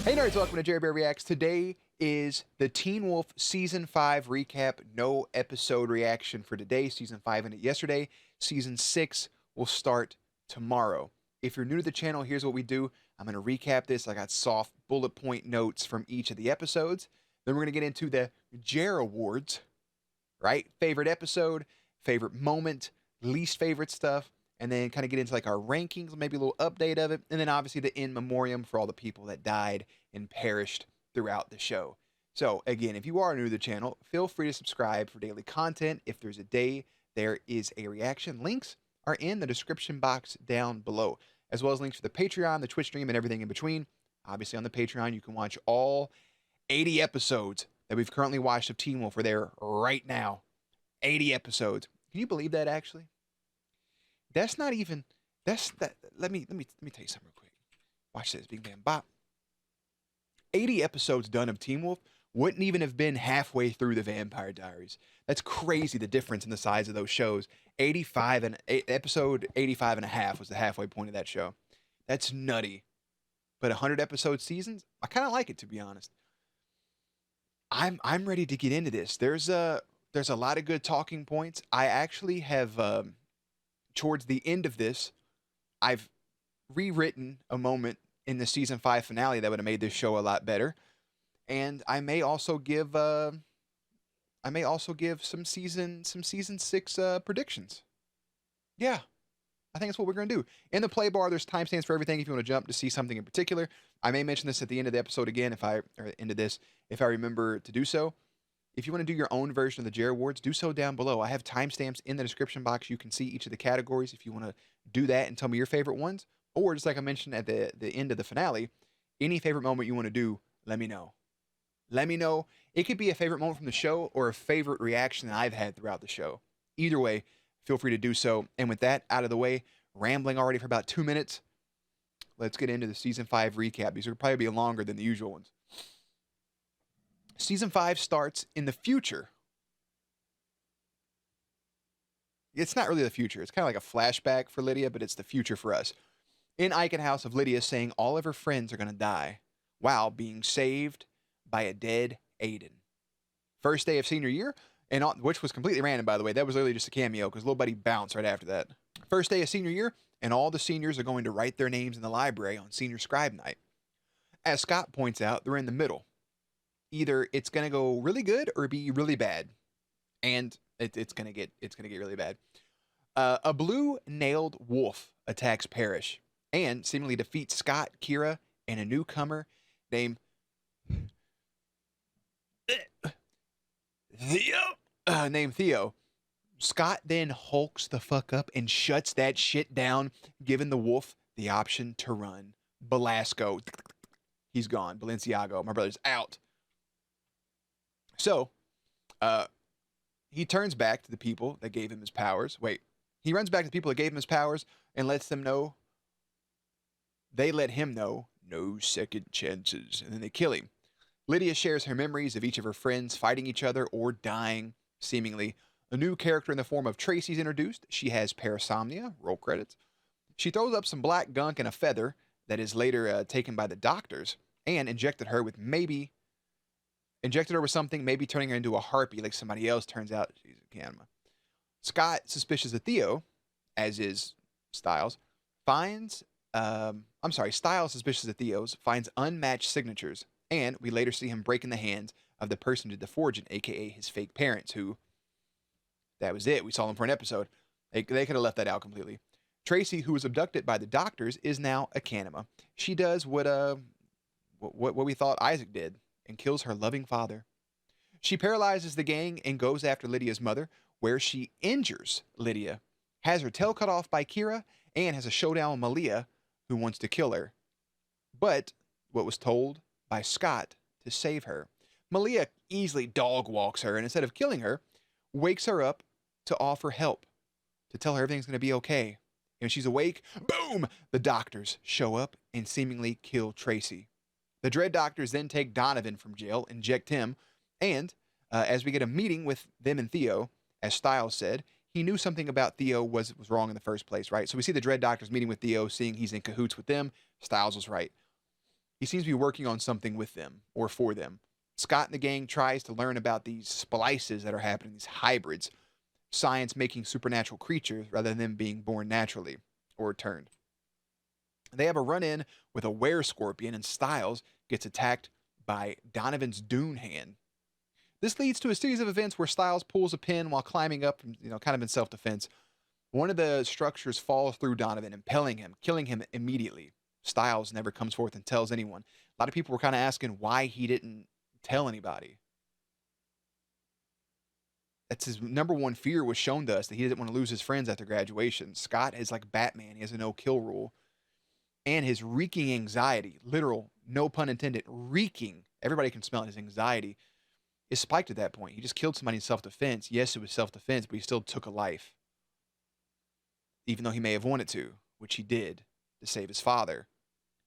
Hey nerds, welcome to Jerry Bear Reacts. Today is the Teen Wolf Season 5 recap. No episode reaction for today. Season 5 ended yesterday. Season 6 will start tomorrow. If you're new to the channel, here's what we do. I'm going to recap this. I got soft bullet point notes from each of the episodes. Then we're going to get into the JerAwards, right? Favorite episode, favorite moment, least favorite stuff, and then kind of get into like our rankings, maybe a little update of it, and then obviously the in memoriam for all the people that died and perished throughout the show. So again, if you are new to the channel, feel free to subscribe for daily content. If there's a day there is a reaction, links are in the description box down below, as well as links for the Patreon, the Twitch stream, and everything in between. Obviously on the Patreon, you can watch all 80 episodes that we've currently watched of Teen Wolf are there right now. 80 episodes. Can you believe that actually? That's not even, that's that. Let me tell you something real quick. Watch this, Big Bam Bop. 80 episodes done of Teen Wolf wouldn't even have been halfway through the Vampire Diaries. That's crazy, the difference in the size of those shows. Episode 85 and a half was the halfway point of that show. That's nutty. But 100 episode seasons, I kind of like it, to be honest. I'm ready to get into this. There's a lot of good talking points. I actually have towards the end of this, I've rewritten a moment in the season 5 finale that would have made this show a lot better, and I may also give some season 6 predictions. Yeah, I think that's what we're gonna do. In the play bar, there's timestamps for everything. If you want to jump to see something in particular, I may mention this at the end of the episode again if I remember to do so. If you want to do your own version of the JerAwards, do so down below. I have timestamps in the description box. You can see each of the categories if you want to do that and tell me your favorite ones. Or just like I mentioned at the end of the finale, any favorite moment you want to do, let me know. Let me know. It could be a favorite moment from the show or a favorite reaction that I've had throughout the show. Either way, feel free to do so. And with that out of the way, rambling already for about 2 minutes, let's get into the Season 5 recap. These will probably be longer than the usual ones. Season 5 starts in the future. It's not really the future. It's kind of like a flashback for Lydia, but it's the future for us. In Icon House of Lydia saying all of her friends are going to die while being saved by a dead Aiden. First day of senior year, which was completely random, by the way. That was literally just a cameo because little buddy bounced right after that. First day of senior year, and all the seniors are going to write their names in the library on senior scribe night. As Scott points out, they're in the middle. Either it's gonna go really good or be really bad, and it's gonna get really bad. A blue-nailed wolf attacks Parrish and seemingly defeats Scott, Kira, and a newcomer named Theo. Scott then hulks the fuck up and shuts that shit down, giving the wolf the option to run. Belasco, he's gone. Balenciago, my brother's out. So, he turns back to the people that gave him his powers. He runs back to the people that gave him his powers and lets them know. They let him know, no second chances, and then they kill him. Lydia shares her memories of each of her friends fighting each other or dying, seemingly. A new character in the form of Tracy's introduced. She has parasomnia, roll credits. She throws up some black gunk and a feather that is later taken by the doctors and injected her with something, maybe turning her into a harpy like somebody else. Turns out she's a Kanma. Scott, suspicious of Theo, as is Styles, Styles, suspicious of Theo's, finds unmatched signatures, and we later see him breaking the hands of the person who did the forging, aka his fake parents, who, that was it. We saw them for an episode. They could have left that out completely. Tracy, who was abducted by the doctors, is now a Kanma. She does what we thought Isaac did, and kills her loving father. She paralyzes the gang and goes after Lydia's mother, where she injures Lydia, has her tail cut off by Kira, and has a showdown with Malia, who wants to kill her. But what was told by Scott to save her. Malia easily dog walks her, and instead of killing her, wakes her up to offer help, to tell her everything's going to be okay. And when she's awake, boom, the doctors show up and seemingly kill Tracy. The Dread Doctors then take Donovan from jail, inject him, and as we get a meeting with them and Theo, as Styles said, he knew something about Theo was wrong in the first place, right? So we see the Dread Doctors meeting with Theo, seeing he's in cahoots with them. Styles was right. He seems to be working on something with them or for them. Scott and the gang tries to learn about these splices that are happening, these hybrids, science making supernatural creatures rather than them being born naturally or turned. They have a run-in with a were-scorpion, and Styles gets attacked by Donovan's Dune hand. This leads to a series of events where Styles pulls a pin while climbing up, kind of in self-defense. One of the structures falls through Donovan, impaling him, killing him immediately. Styles never comes forth and tells anyone. A lot of people were kind of asking why he didn't tell anybody. That's his number one fear, was shown to us, that he didn't want to lose his friends after graduation. Scott is like Batman. He has a no-kill rule. And his reeking anxiety, literal, no pun intended, reeking, everybody can smell it, his anxiety, is spiked at that point. He just killed somebody in self-defense. Yes, it was self-defense, but he still took a life. Even though he may have wanted to, which he did, to save his father.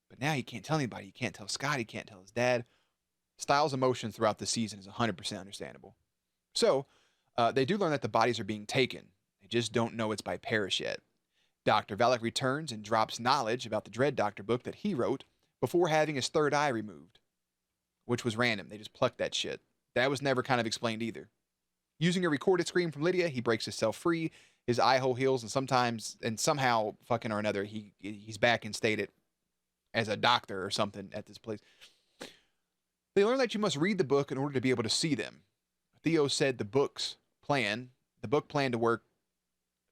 But now he can't tell anybody. He can't tell Scott. He can't tell his dad. Styles' emotion throughout the season is 100% understandable. So, they do learn that the bodies are being taken. They just don't know it's by Parrish yet. Dr. Valak returns and drops knowledge about the Dread Doctor book that he wrote before having his third eye removed, which was random. They just plucked that shit. That was never kind of explained either. Using a recorded scream from Lydia, he breaks himself free. His eye hole heals, and somehow, fucking or another, he's back instated as a doctor or something at this place. They learn that you must read the book in order to be able to see them. Theo said the book plan to work.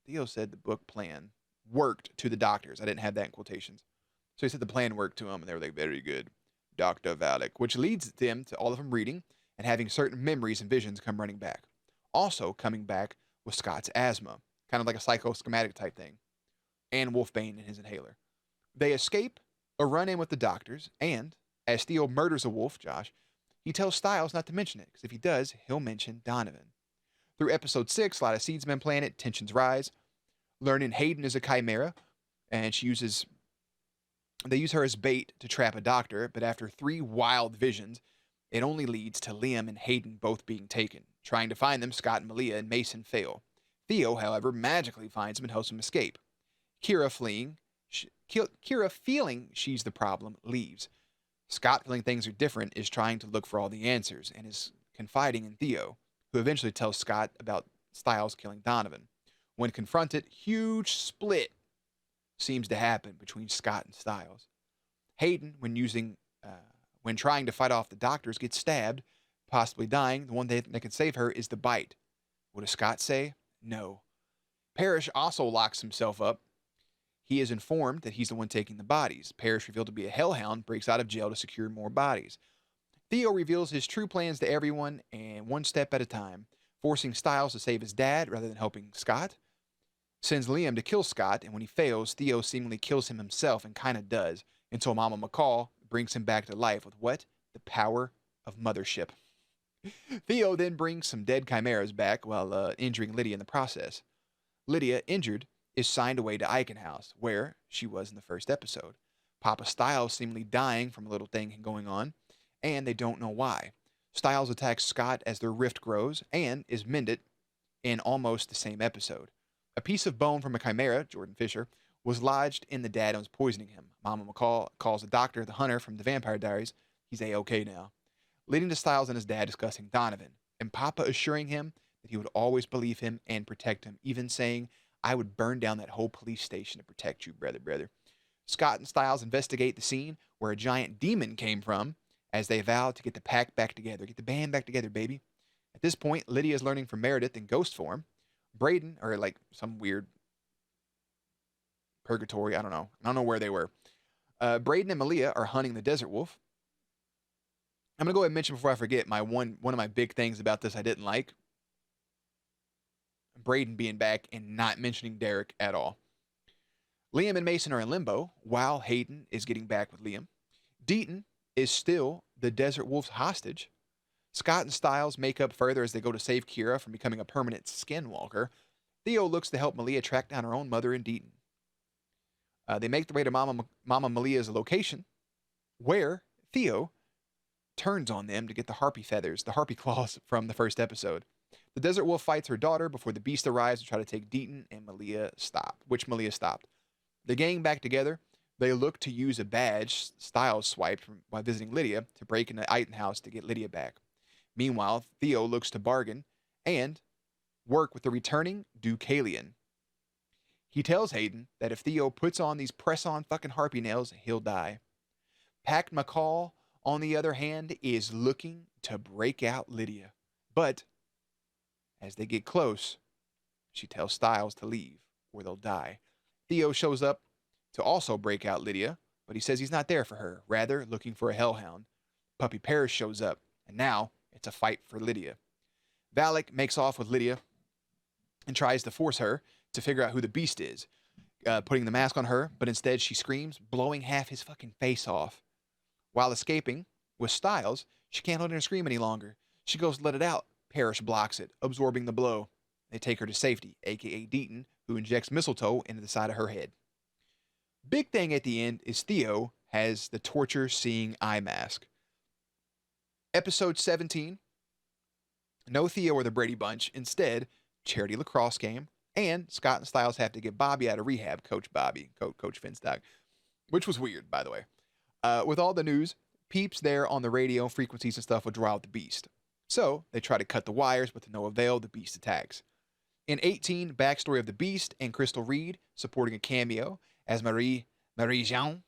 Theo said the book plan worked to the doctors. I didn't have that in quotations. So he said the plan worked to them, and they were like, very good, Dr. Valak, which leads them to all of them reading and having certain memories and visions come running back. Also coming back was Scott's asthma, kind of like a psychoschematic type thing, and Wolfbane and his inhaler. They escape a run-in with the doctors, and as Theo murders a wolf, Josh, he tells Styles not to mention it, because if he does, he'll mention Donovan. Through episode 6, a lot of seeds have been planted, tensions rise. Learning Hayden is a chimera, and they use her as bait to trap a doctor, but after 3 wild visions, it only leads to Liam and Hayden both being taken. Trying to find them, Scott and Malia and Mason fail. Theo, however, magically finds him and helps him escape. Kira feeling she's the problem, leaves. Scott, feeling things are different, is trying to look for all the answers and is confiding in Theo, who eventually tells Scott about Styles killing Donovan. When confronted, huge split seems to happen between Scott and Styles. Hayden, when trying to fight off the doctors, gets stabbed, possibly dying. The one that can save her is the bite. What does Scott say? No. Parrish also locks himself up. He is informed that he's the one taking the bodies. Parrish, revealed to be a hellhound, breaks out of jail to secure more bodies. Theo reveals his true plans to everyone, and one step at a time, forcing Styles to save his dad rather than helping Scott. Sends Liam to kill Scott, and when he fails, Theo seemingly kills him himself, and kind of does, until Mama McCall brings him back to life with what? The power of mothership. Theo then brings some dead chimeras back while injuring Lydia in the process. Lydia, injured, is signed away to Eichenhaus, where she was in the first episode. Papa Styles seemingly dying from a little thing going on, and they don't know why. Styles attacks Scott as their rift grows and is mended in almost the same episode. A piece of bone from a chimera, Jordan Fisher, was lodged in the dad and was poisoning him. Mama McCall calls the doctor, the hunter from the Vampire Diaries. He's A-okay now. Leading to Styles and his dad discussing Donovan, and Papa assuring him that he would always believe him and protect him, even saying, I would burn down that whole police station to protect you, brother. Scott and Styles investigate the scene where a giant demon came from as they vow to get the pack back together. Get the band back together, baby. At this point, Lydia is learning from Meredith in ghost form. Braden, or like some weird purgatory, I don't know where they were. Braden and Malia are hunting the desert wolf. I'm going to go ahead and mention before I forget one of my big things about this I didn't like. Braden being back and not mentioning Derek at all. Liam and Mason are in limbo while Hayden is getting back with Liam. Deaton is still the desert wolf's hostage. Scott and Styles make up further as they go to save Kira from becoming a permanent skinwalker. Theo looks to help Malia track down her own mother in Deaton. They make their way to Mama Malia's location, where Theo turns on them to get the harpy feathers, the harpy claws from the first episode. The desert wolf fights her daughter before the beast arrives to try to take Deaton, and Malia stopped. The gang back together, They look to use a badge Styles swiped while visiting Lydia to break into Eiton house to get Lydia back. Meanwhile, Theo looks to bargain and work with the returning Deucalion. He tells Hayden that if Theo puts on these press-on fucking harpy nails, he'll die. Pact McCall, on the other hand, is looking to break out Lydia. But as they get close, she tells Styles to leave or they'll die. Theo shows up to also break out Lydia, but he says he's not there for her, rather looking for a hellhound. Puppy Paris shows up, and now it's a fight for Lydia. Valak makes off with Lydia and tries to force her to figure out who the beast is, putting the mask on her, but instead she screams, blowing half his fucking face off. While escaping with Styles, she can't hold in her scream any longer. She goes to let it out. Parrish blocks it, absorbing the blow. They take her to safety, aka Deaton, who injects mistletoe into the side of her head. Big thing at the end is Theo has the torture-seeing eye mask. Episode 17, no Theo or the Brady Bunch. Instead, charity lacrosse game, and Scott and Styles have to get Bobby out of rehab, Coach Bobby, Coach Finstock, which was weird, by the way. With all the news, peeps there on the radio frequencies and stuff would draw out the beast. So they try to cut the wires, but to no avail, the beast attacks. In 18, backstory of the beast and Crystal Reed supporting a cameo as Marie-Jean,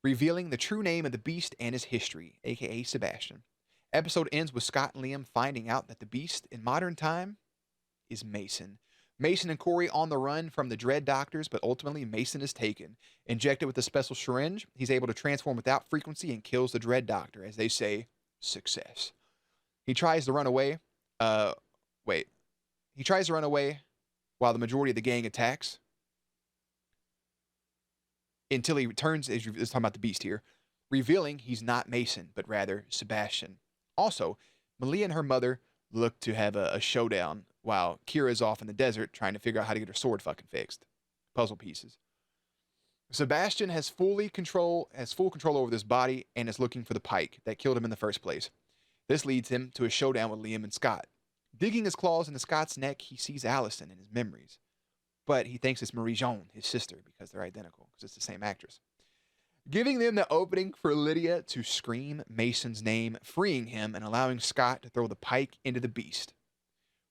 revealing the true name of the beast and his history, aka Sebastian. Episode ends with Scott and Liam finding out that the beast in modern time is Mason. Mason and Corey on the run from the Dread Doctors, but ultimately Mason is taken. Injected with a special syringe, he's able to transform without frequency and kills the Dread Doctor. As they say, success. He tries to run away. He tries to run away while the majority of the gang attacks. Until he returns, is talking about the beast here, revealing he's not Mason, but rather Sebastian. Also, Malia and her mother look to have a showdown while Kira's off in the desert trying to figure out how to get her sword fucking fixed. Puzzle pieces. Sebastian has full control over this body and is looking for the pike that killed him in the first place. This leads him to a showdown with Liam and Scott. Digging his claws into Scott's neck, he sees Allison in his memories. But he thinks it's Marie-Jean, his sister, because they're identical, because it's the same actress. Giving them the opening for Lydia to scream Mason's name, freeing him and allowing Scott to throw the pike into the beast.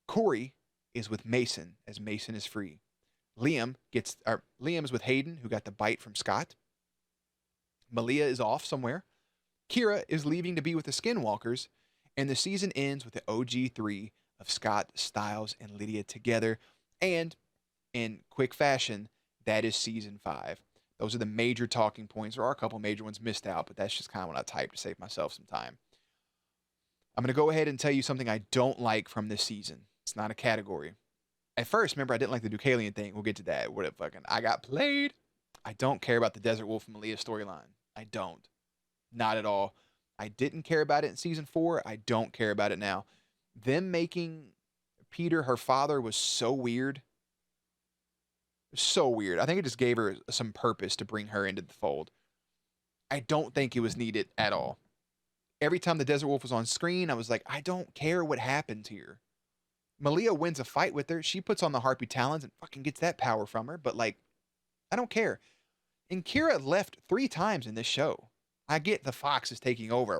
Corey is with Mason, as Mason is free. Liam is with Hayden, who got the bite from Scott. Malia is off somewhere. Kira is leaving to be with the Skinwalkers, and the season ends with the OG3 of Scott, Styles, and Lydia together. And in quick fashion, that is season 5. Those are the major talking points. There are a couple major ones missed out, but that's just kind of what I typed to save myself some time. I'm going to go ahead and tell you something I don't like from this season. It's not a category. At first, remember, I didn't like the Deucalion thing. We'll get to that. I got played. I don't care about the Desert Wolf and Malia storyline. I don't. Not at all. I didn't care about it in season 4. I don't care about it now. Them making Peter her father was so weird. So weird. I think it just gave her some purpose to bring her into the fold. I don't think it was needed at all. Every time the Desert Wolf was on screen, I was like, I don't care what happens here. Malia wins a fight with her. She puts on the Harpy Talons and fucking gets that power from her. But, like, I don't care. And Kira left 3 times in this show. I get the Fox is taking over.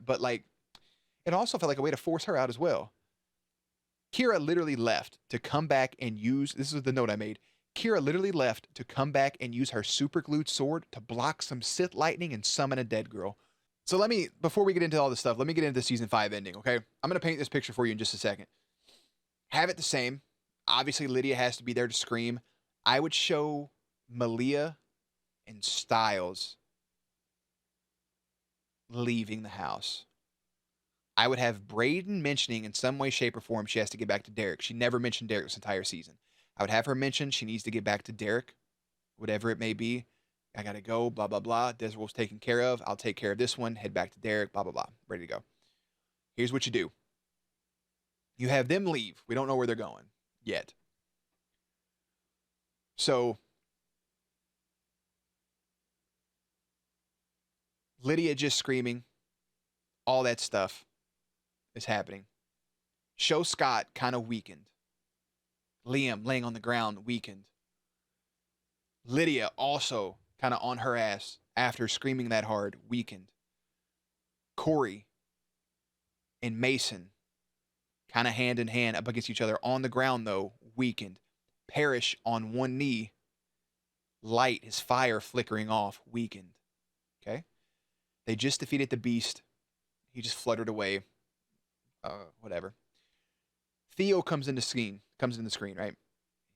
But, like, it also felt like a way to force her out as well. Kira literally left to come back and use... This is the note I made. Kira literally left to come back and use her super glued sword to block some Sith lightning and summon a dead girl. So before we get into all this stuff, let me get into the season 5 ending, okay? I'm going to paint this picture for you in just a second. Have it the same. Obviously, Lydia has to be there to scream. I would show Malia and Styles leaving the house. I would have Brayden mentioning in some way, shape, or form she has to get back to Derek. She never mentioned Derek this entire season. I would have her mention she needs to get back to Derek, whatever it may be. I got to go, blah, blah, blah. Desert Wolf's taken care of. I'll take care of this one. Head back to Derek, blah, blah, blah. Ready to go. Here's what you do. You have them leave. We don't know where they're going yet. So, Lydia just screaming. All that stuff is happening. Show Scott kind of weakened. Liam laying on the ground, weakened. Lydia also kind of on her ass after screaming that hard, weakened. Corey and Mason, kind of hand in hand up against each other on the ground, though, weakened. Parrish on one knee, light, his fire flickering off, weakened. Okay? They just defeated the beast. He just fluttered away. Whatever. Theo comes in the screen, right?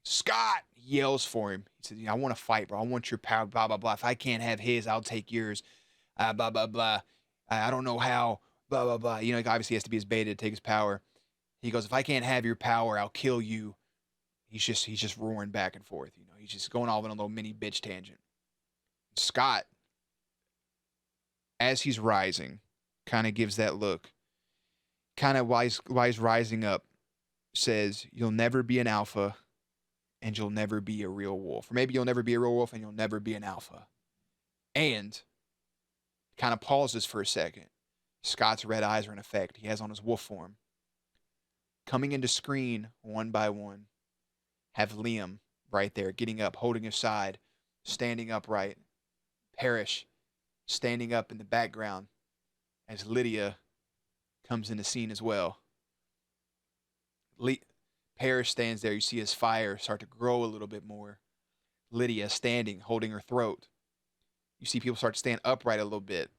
Scott yells for him. He says, I want to fight, bro. I want your power, blah, blah, blah. If I can't have his, I'll take yours. Blah, blah, blah. I don't know how, blah, blah, blah. You know, obviously he has to be his beta to take his power. He goes, if I can't have your power, I'll kill you. He's just roaring back and forth. You know, he's just going off on a little mini bitch tangent. Scott, as he's rising, kind of gives that look. Kind of while he's rising up, says, you'll never be an alpha and you'll never be a real wolf. Or maybe you'll never be a real wolf and you'll never be an alpha. And kind of pauses for a second. Scott's red eyes are in effect. He has on his wolf form. Coming into screen one by one, have Liam right there, getting up, holding his side, standing upright. Parrish standing up in the background as Lydia comes in the scene as well. Parrish stands there. You see his fire start to grow a little bit more. Lydia standing, holding her throat. You see people start to stand upright a little bit.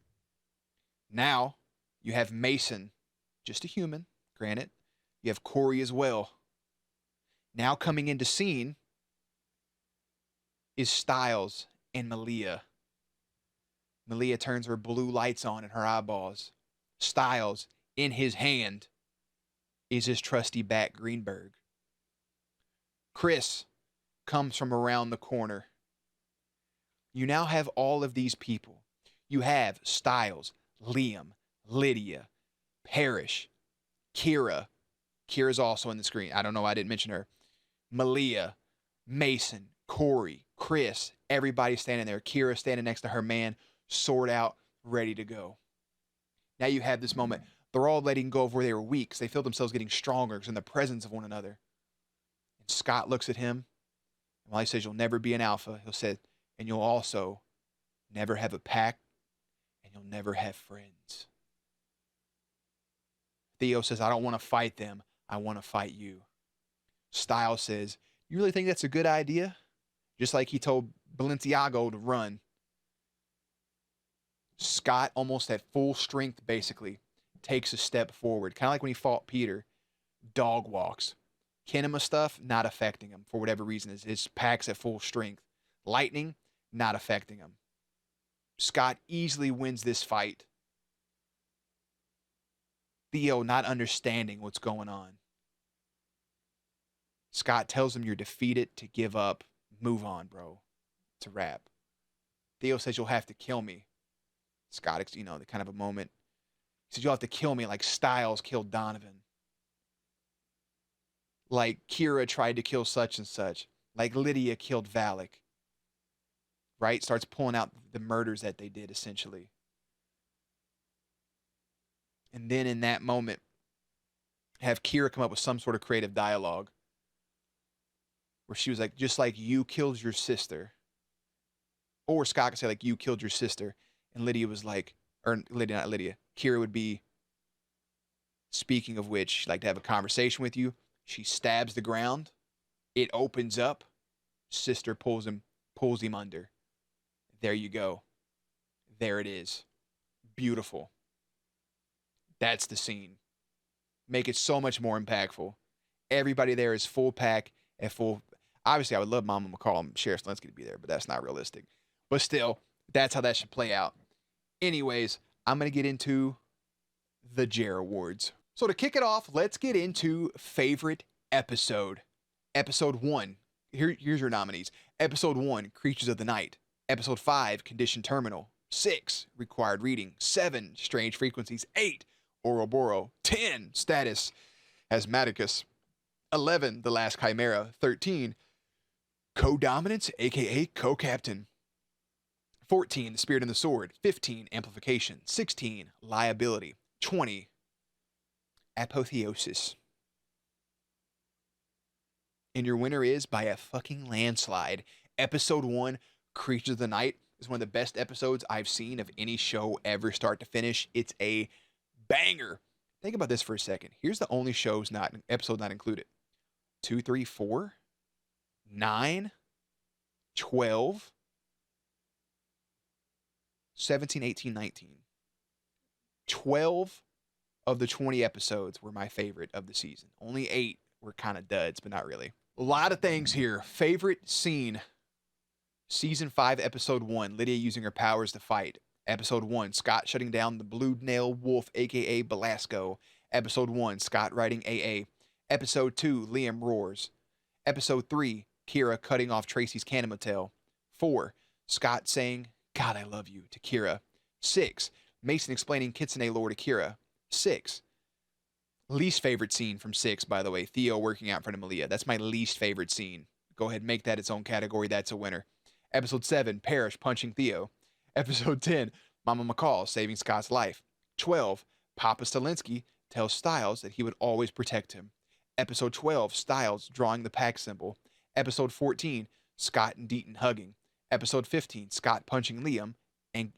Now, you have Mason, just a human, granted. You have Corey as well. Now coming into scene is Styles and Malia. Malia turns her blue lights on in her eyeballs. Styles, in his hand, is his trusty bat Greenberg. Chris comes from around the corner. You now have all of these people. You have Styles, Liam, Lydia, Parrish, Kira. Kira's also in the screen. I don't know. I didn't mention her. Malia, Mason, Corey, Chris. Everybody standing there. Kira standing next to her man, sword out, ready to go. Now you have this moment. They're all letting go of where they were weak because they feel themselves getting stronger because in the presence of one another. And Scott looks at him. And while he says, you'll never be an alpha, he'll say, and you'll also never have a pack and you'll never have friends. Theo says, I don't want to fight them. I want to fight you. Styles says, you really think that's a good idea? Just like he told Balenciago to run. Scott, almost at full strength, basically, takes a step forward. Kind of like when he fought Peter. Dog walks. Kinema stuff, not affecting him for whatever reason. His pack's at full strength. Lightning, not affecting him. Scott easily wins this fight. Theo not understanding what's going on. Scott tells him you're defeated, to give up. Move on, bro. It's a wrap. Theo says you'll have to kill me. Scott, the kind of a moment. He says you'll have to kill me like Styles killed Donovan. Like Kira tried to kill such and such. Like Lydia killed Valak. Right? Starts pulling out the murders that they did, essentially. And then in that moment, have Kira come up with some sort of creative dialogue where she was like, just like you killed your sister. Or Scott could say, like, you killed your sister. And Lydia was like, or Lydia, not Lydia. Kira would be, speaking of which, she'd like to have a conversation with you. She stabs the ground. It opens up. Sister pulls him under. There you go. There it is. Beautiful. That's the scene. Make it so much more impactful. Everybody there is full pack and full. Obviously, I would love Mama McCall and Sheriff Zelensky to be there, but that's not realistic. But still, that's how that should play out. Anyways, I'm going to get into the JerAwards. So to kick it off, let's get into favorite episode. Episode 1. Here's your nominees. Episode 1, Creatures of the Night. Episode 5, Condition Terminal. 6, Required Reading. 7, Strange Frequencies. 8, Ouroboros. 10, Status Asthmaticus. 11, The Last Chimera. 13, Co-Dominance, aka Co-Captain. 14, The Spirit and the Sword. 15, Amplification. 16, Liability. 20, Apotheosis. And your winner is, by a fucking landslide, Episode 1, Creatures of the Night. is one of the best episodes I've seen of any show ever, start to finish. It's a banger. Think about this for a second. Here's the only episode not included: 2, 3, 4, 9, 12, 17, 18, 19. 12 of the 20 episodes were my favorite of the season. Only 8 were kind of duds, but not really. A lot of things here. Favorite scene: Season 5, Episode 1, Lydia using her powers to fight. Episode 1, Scott shutting down the Blue Nail Wolf, a.k.a. Belasco. Episode 1, Scott writing AA. Episode 2, Liam roars. Episode 3, Kira cutting off Tracy's cannon tail. 4, Scott saying, "God, I love you," to Kira. 6, Mason explaining Kitsune lore to Kira. 6, least favorite scene from 6, by the way, Theo working out in front of Malia. That's my least favorite scene. Go ahead and make that its own category. That's a winner. Episode 7, Parrish punching Theo. Episode 10, Mama McCall saving Scott's life. 12, Papa Stalinsky tells Styles that he would always protect him. Episode 12, Styles drawing the pack symbol. Episode 14, Scott and Deaton hugging. Episode 15, Scott punching Liam and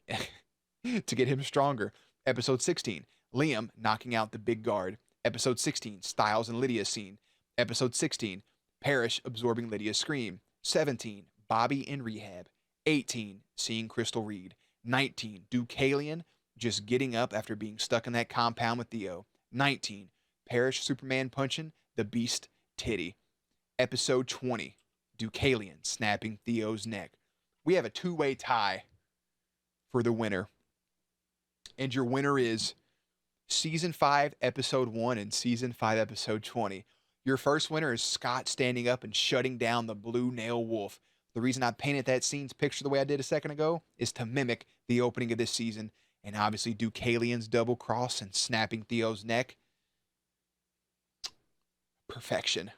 to get him stronger. Episode 16, Liam knocking out the big guard. Episode 16, Styles and Lydia scene. Episode 16, Parrish absorbing Lydia's scream. 17, Bobby in rehab. 18, seeing Crystal Reed. 19, Deucalion just getting up after being stuck in that compound with Theo. 19, Parrish Superman punching the Beast titty. Episode 20, Deucalion snapping Theo's neck. We have a two-way tie for the winner. And your winner is Season 5, Episode 1 and Season 5, Episode 20. Your first winner is Scott standing up and shutting down the Blue Nail Wolf. The reason I painted that scene's picture the way I did a second ago is to mimic the opening of this season, and obviously Deucalion's double cross and snapping Theo's neck. Perfection.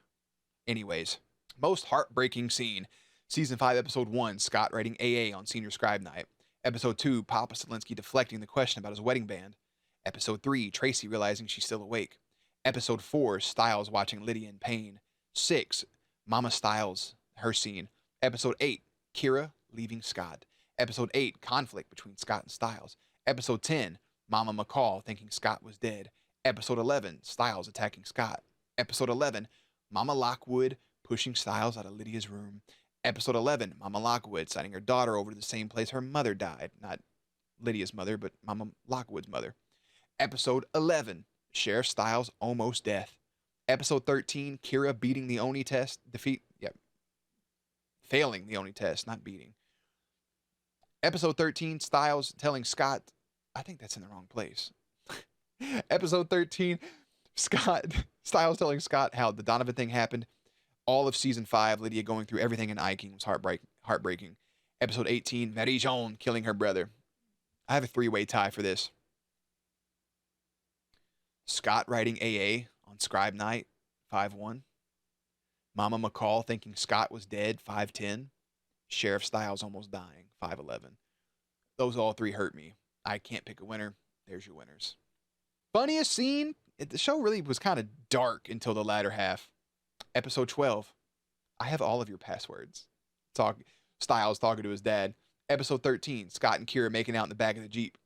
Anyways, most heartbreaking scene. Season 5, Episode 1, Scott writing AA on Senior Scribe Night. Episode 2, Papa Stalinsky deflecting the question about his wedding band. Episode 3, Tracy realizing she's still awake. Episode 4, Styles watching Lydia in pain. 6, Mama Styles, her scene. Episode 8, Kira leaving Scott. Episode 8, conflict between Scott and Styles. Episode 10, Mama McCall thinking Scott was dead. Episode 11, Styles attacking Scott. Episode 11, Mama Lockwood pushing Styles out of Lydia's room. Episode 11, Mama Lockwood signing her daughter over to the same place her mother died. Not Lydia's mother, but Mama Lockwood's mother. Episode 11, Sheriff Styles' almost death. Episode 13, Kira beating the Oni test. Failing the Oni test, not beating. Episode 13, Styles telling Scott, I think that's in the wrong place. Episode 13, Styles telling Scott how the Donovan thing happened. All of Season 5, Lydia going through everything in Iking was heartbreaking. Episode 18, Marie-Jean killing her brother. I have a three-way tie for this. Scott writing AA on Scribe Night, 5-1. Mama McCall thinking Scott was dead, 5-10. Sheriff Styles almost dying, 5-11. Those all three hurt me. I can't pick a winner. There's your winners. Funniest scene? The show really was kind of dark until the latter half. Episode 12. I have all of your passwords. Styles talking to his dad. Episode 13. Scott and Kira making out in the back of the Jeep.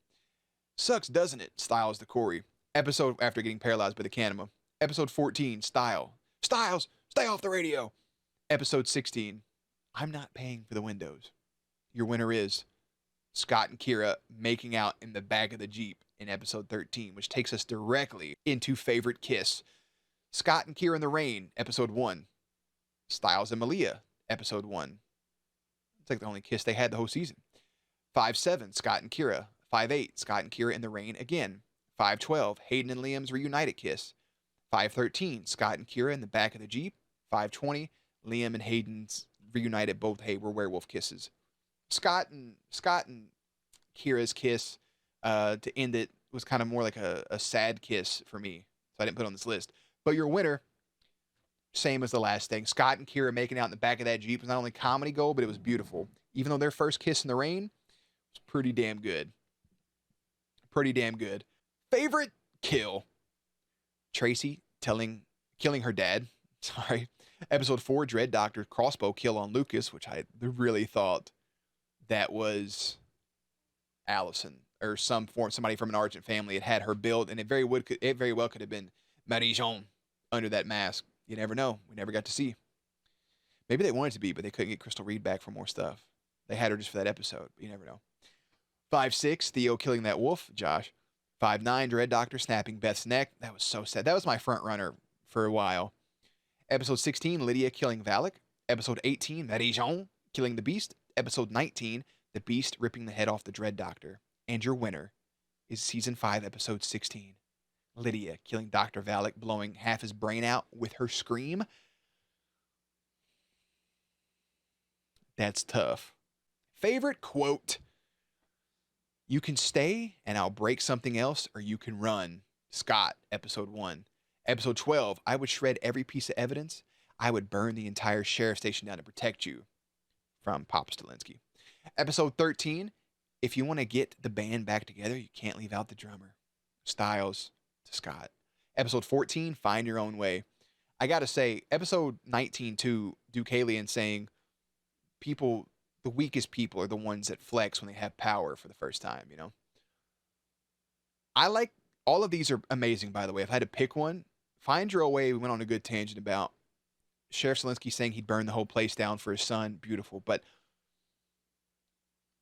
Sucks, doesn't it? Styles to Corey. Episode after getting paralyzed by the Canema. Episode 14. Styles, stay off the radio. Episode 16. I'm not paying for the windows. Your winner is Scott and Kira making out in the back of the Jeep in episode 13, which takes us directly into favorite kiss. Scott and Kira in the rain, episode 1. Styles and Malia, episode 1. It's like the only kiss they had the whole season. 5-7, Scott and Kira. 5-8, Scott and Kira in the rain again. 5-12, Hayden and Liam's reunited kiss. 5-13, Scott and Kira in the back of the Jeep. 5-20, Liam and Hayden's reunited both were werewolf kisses. Scott and Kira's kiss to end it was kind of more like a sad kiss for me, so I didn't put it on this list. But your winner, same as the last thing. Scott and Kira making out in the back of that Jeep was not only comedy gold, but it was beautiful. Even though their first kiss in the rain was pretty damn good. Pretty damn good. Favorite kill. Tracy killing her dad. Sorry. Episode 4, Dread Doctor crossbow kill on Lucas, which I really thought that was Allison or somebody from an Argent family. It had her build, and it very well could have been Marie-Jean under that mask. You never know. We never got to see. Maybe they wanted to be, but they couldn't get Crystal Reed back for more stuff. They had her just for that episode, but you never know. 5-6, Theo killing that wolf, Josh. 5-9, Dread Doctor snapping Beth's neck. That was so sad. That was my front runner for a while. Episode 16, Lydia killing Valak. Episode 18, Marie-Jean killing the Beast. Episode 19, the Beast ripping the head off the Dread Doctor. And your winner is Season 5, Episode 16. Lydia killing Dr. Valak, blowing half his brain out with her scream. That's tough. Favorite quote? You can stay and I'll break something else, or you can run. Scott, Episode 1. Episode 12, I would shred every piece of evidence. I would burn the entire sheriff station down to protect you. From Pop Stalinsky. Episode 13, if you want to get the band back together, you can't leave out the drummer. Styles to Scott. Episode 14, find your own way. I got to say, episode 19 too, Deucalion saying the weakest people are the ones that flex when they have power for the first time, you know? I like, all of these are amazing, by the way. If I had to pick one, Find Your Own Way, we went on a good tangent about Sheriff Stalinsky saying he'd burn the whole place down for his son. Beautiful. But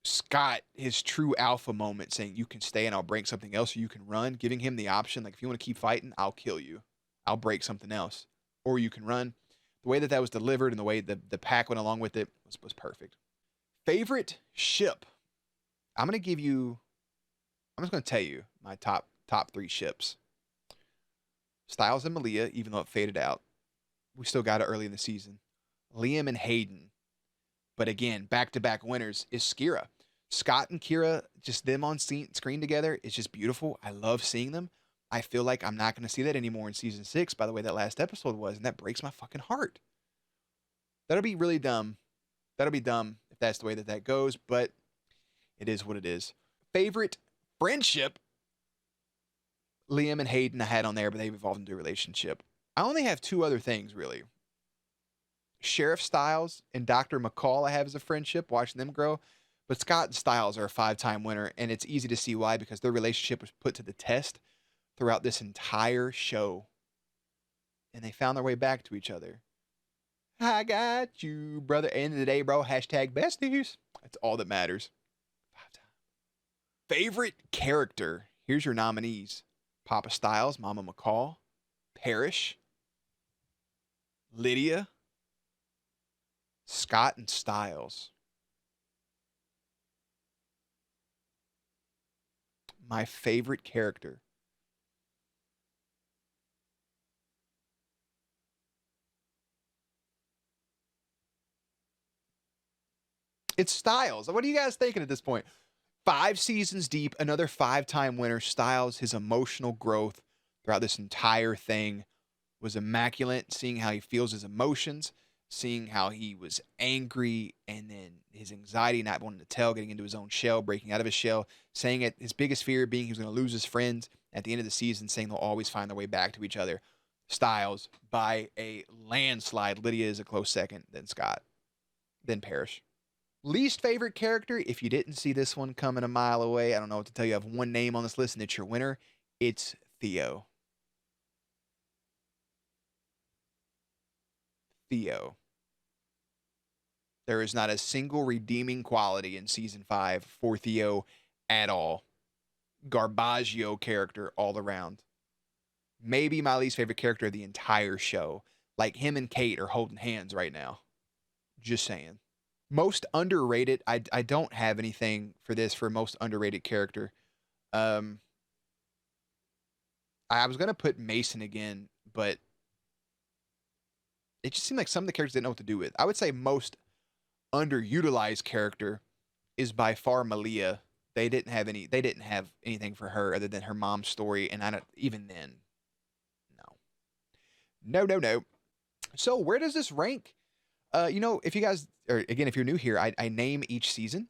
Scott, his true alpha moment, saying you can stay and I'll break something else, or you can run, giving him the option, like, if you want to keep fighting, I'll kill you. I'll break something else. Or you can run. The way that was delivered and the way the pack went along with it was perfect. Favorite ship? I'm just going to tell you my top 3 ships. Styles and Malia, even though it faded out. We still got it early in the season. Liam and Hayden. But again, back-to-back winners is Skira. Scott and Kira, just them on screen together, is just beautiful. I love seeing them. I feel like I'm not going to see that anymore in season 6, by the way that last episode was, and that breaks my fucking heart. That'll be really dumb. That'll be dumb if that's the way that goes, but it is what it is. Favorite friendship? Liam and Hayden I had on there, but they've evolved into a relationship. I only have 2 other things, really. Sheriff Styles and Dr. McCall I have as a friendship, watching them grow. But Scott and Styles are a 5-time winner, and it's easy to see why, because their relationship was put to the test throughout this entire show. And they found their way back to each other. I got you, brother. End of the day, bro. Hashtag besties. That's all that matters. 5 times. Favorite character? Here's your nominees. Papa Styles, Mama McCall, Parrish, Lydia, Scott, and Styles. My favorite character. It's Styles. What are you guys thinking at this point? 5 seasons deep, another 5-time winner. Styles, his emotional growth throughout this entire thing was immaculate. Seeing how he feels his emotions, seeing how he was angry, and then his anxiety, not wanting to tell, getting into his own shell, breaking out of his shell, saying it, his biggest fear being he was going to lose his friends at the end of the season, saying they'll always find their way back to each other. Styles, by a landslide. Lydia is a close second, then Scott, then Parrish. Least favorite character, if you didn't see this one coming a mile away, I don't know what to tell you. I have one name on this list, and it's your winner. It's Theo. Theo. There is not a single redeeming quality in Season 5 for Theo at all. Garbaggio character all around. Maybe my least favorite character of the entire show. Like, him and Kate are holding hands right now. Just saying. Most underrated, I don't have anything for this for most underrated character. I was going to put Mason again, but it just seemed like some of the characters didn't know what to do with. I would say most underutilized character is by far Malia. They didn't have anything for her other than her mom's story, and even then, no. So where does this rank? If you guys, or again, if you're new here, I name each season.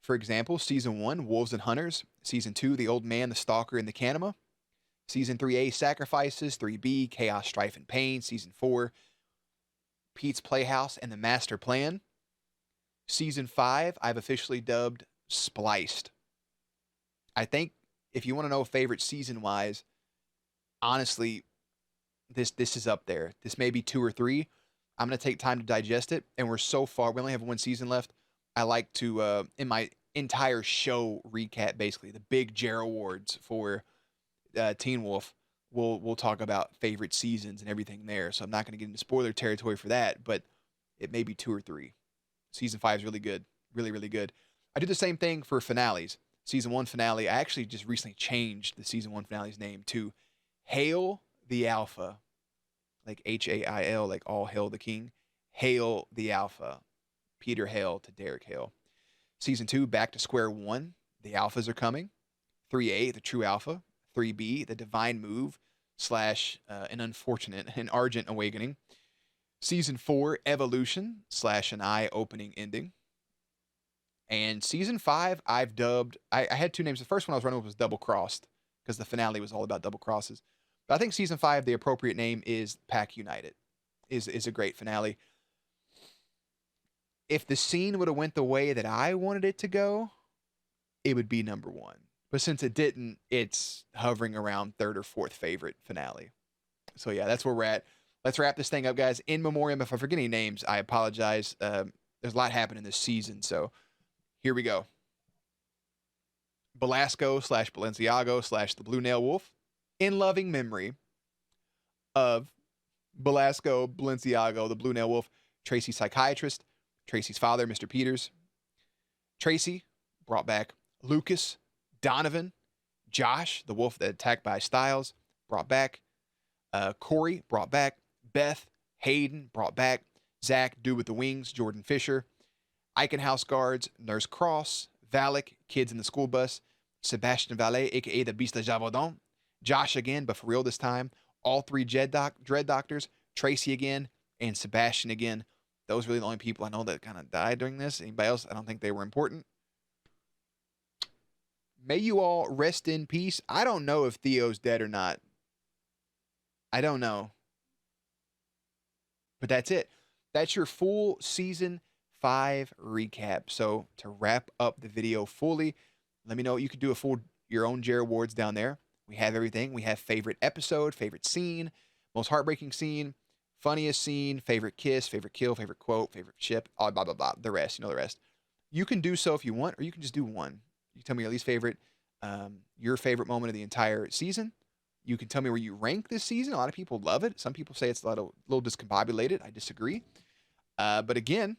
For example, Season 1, Wolves and Hunters. Season 2, The Old Man, the Stalker, and the Kanima. Season 3A, Sacrifices. 3B, Chaos, Strife, and Pain. Season 4, Pete's Playhouse and the Master Plan. Season 5, I've officially dubbed Spliced. I think if you want to know favorite season-wise, honestly, this is up there. This may be 2 or 3. I'm going to take time to digest it, and we're so far. We only have 1 season left. I like to, in my entire show recap, basically, the big JerAwards for Teen Wolf, we'll talk about favorite seasons and everything there. So I'm not going to get into spoiler territory for that, but it may be 2 or 3. Season 5 is really good. Really, really good. I do the same thing for finales. Season 1 finale, I actually just recently changed the season 1 finale's name to Hail the Alpha. Like Hail, like all hail the king. Hail the Alpha. Peter Hale to Derek Hale. Season 2, back to square one. The Alphas are coming. 3A, the true Alpha. 3B, the divine move / an unfortunate and Argent awakening. Season 4, evolution / an eye-opening ending. And season 5, I've dubbed, I had 2 names. The first one I was running with was Double Crossed, because the finale was all about double crosses. But I think season 5, the appropriate name is Pack United. Is a great finale. If the scene would have went the way that I wanted it to go, it would be number 1. But since it didn't, it's hovering around 3rd or 4th favorite finale. So yeah, that's where we're at. Let's wrap this thing up, guys. In Memoriam, if I forget any names, I apologize. There's a lot happening this season, so here we go. Belasco / Balenciago / the Blue Nail Wolf. In loving memory of Belasco, Balenciago, the Blue Nail Wolf, Tracy's psychiatrist, Tracy's father, Mr. Peters. Tracy brought back Lucas, Donovan, Josh, the wolf that attacked by Styles, brought back. Corey brought back. Beth, Hayden brought back. Zach, Dude with the Wings, Jordan Fisher. Eichenhouse guards, Nurse Cross, Valak, Kids in the School Bus, Sebastian Valet, a.k.a. the Beast de Javaudan. Josh again, but for real this time. All 3 Dread Doctors, Tracy again, and Sebastian again. Those were really the only people I know that kind of died during this. Anybody else, I don't think they were important. May you all rest in peace. I don't know if Theo's dead or not. I don't know. But that's it. That's your full season 5 recap. So to wrap up the video fully, let me know what you could do your own JerAwards down there. We have everything. We have favorite episode, favorite scene, most heartbreaking scene, funniest scene, favorite kiss, favorite kill, favorite quote, favorite ship, all blah, blah, blah. The rest, you know the rest. You can do so if you want, or you can just do one. You can tell me your least favorite, your favorite moment of the entire season. You can tell me where you rank this season. A lot of people love it. Some people say it's a little discombobulated. I disagree. But again,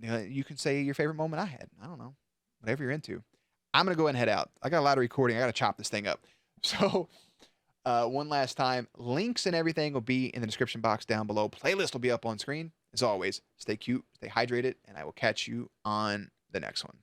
you can say your favorite moment I had. I don't know. Whatever you're into. I'm going to go ahead and head out. I got a lot of recording. I got to chop this thing up. So one last time, links and everything will be in the description box down below. Playlist will be up on screen. As always, stay cute, stay hydrated, and I will catch you on the next one.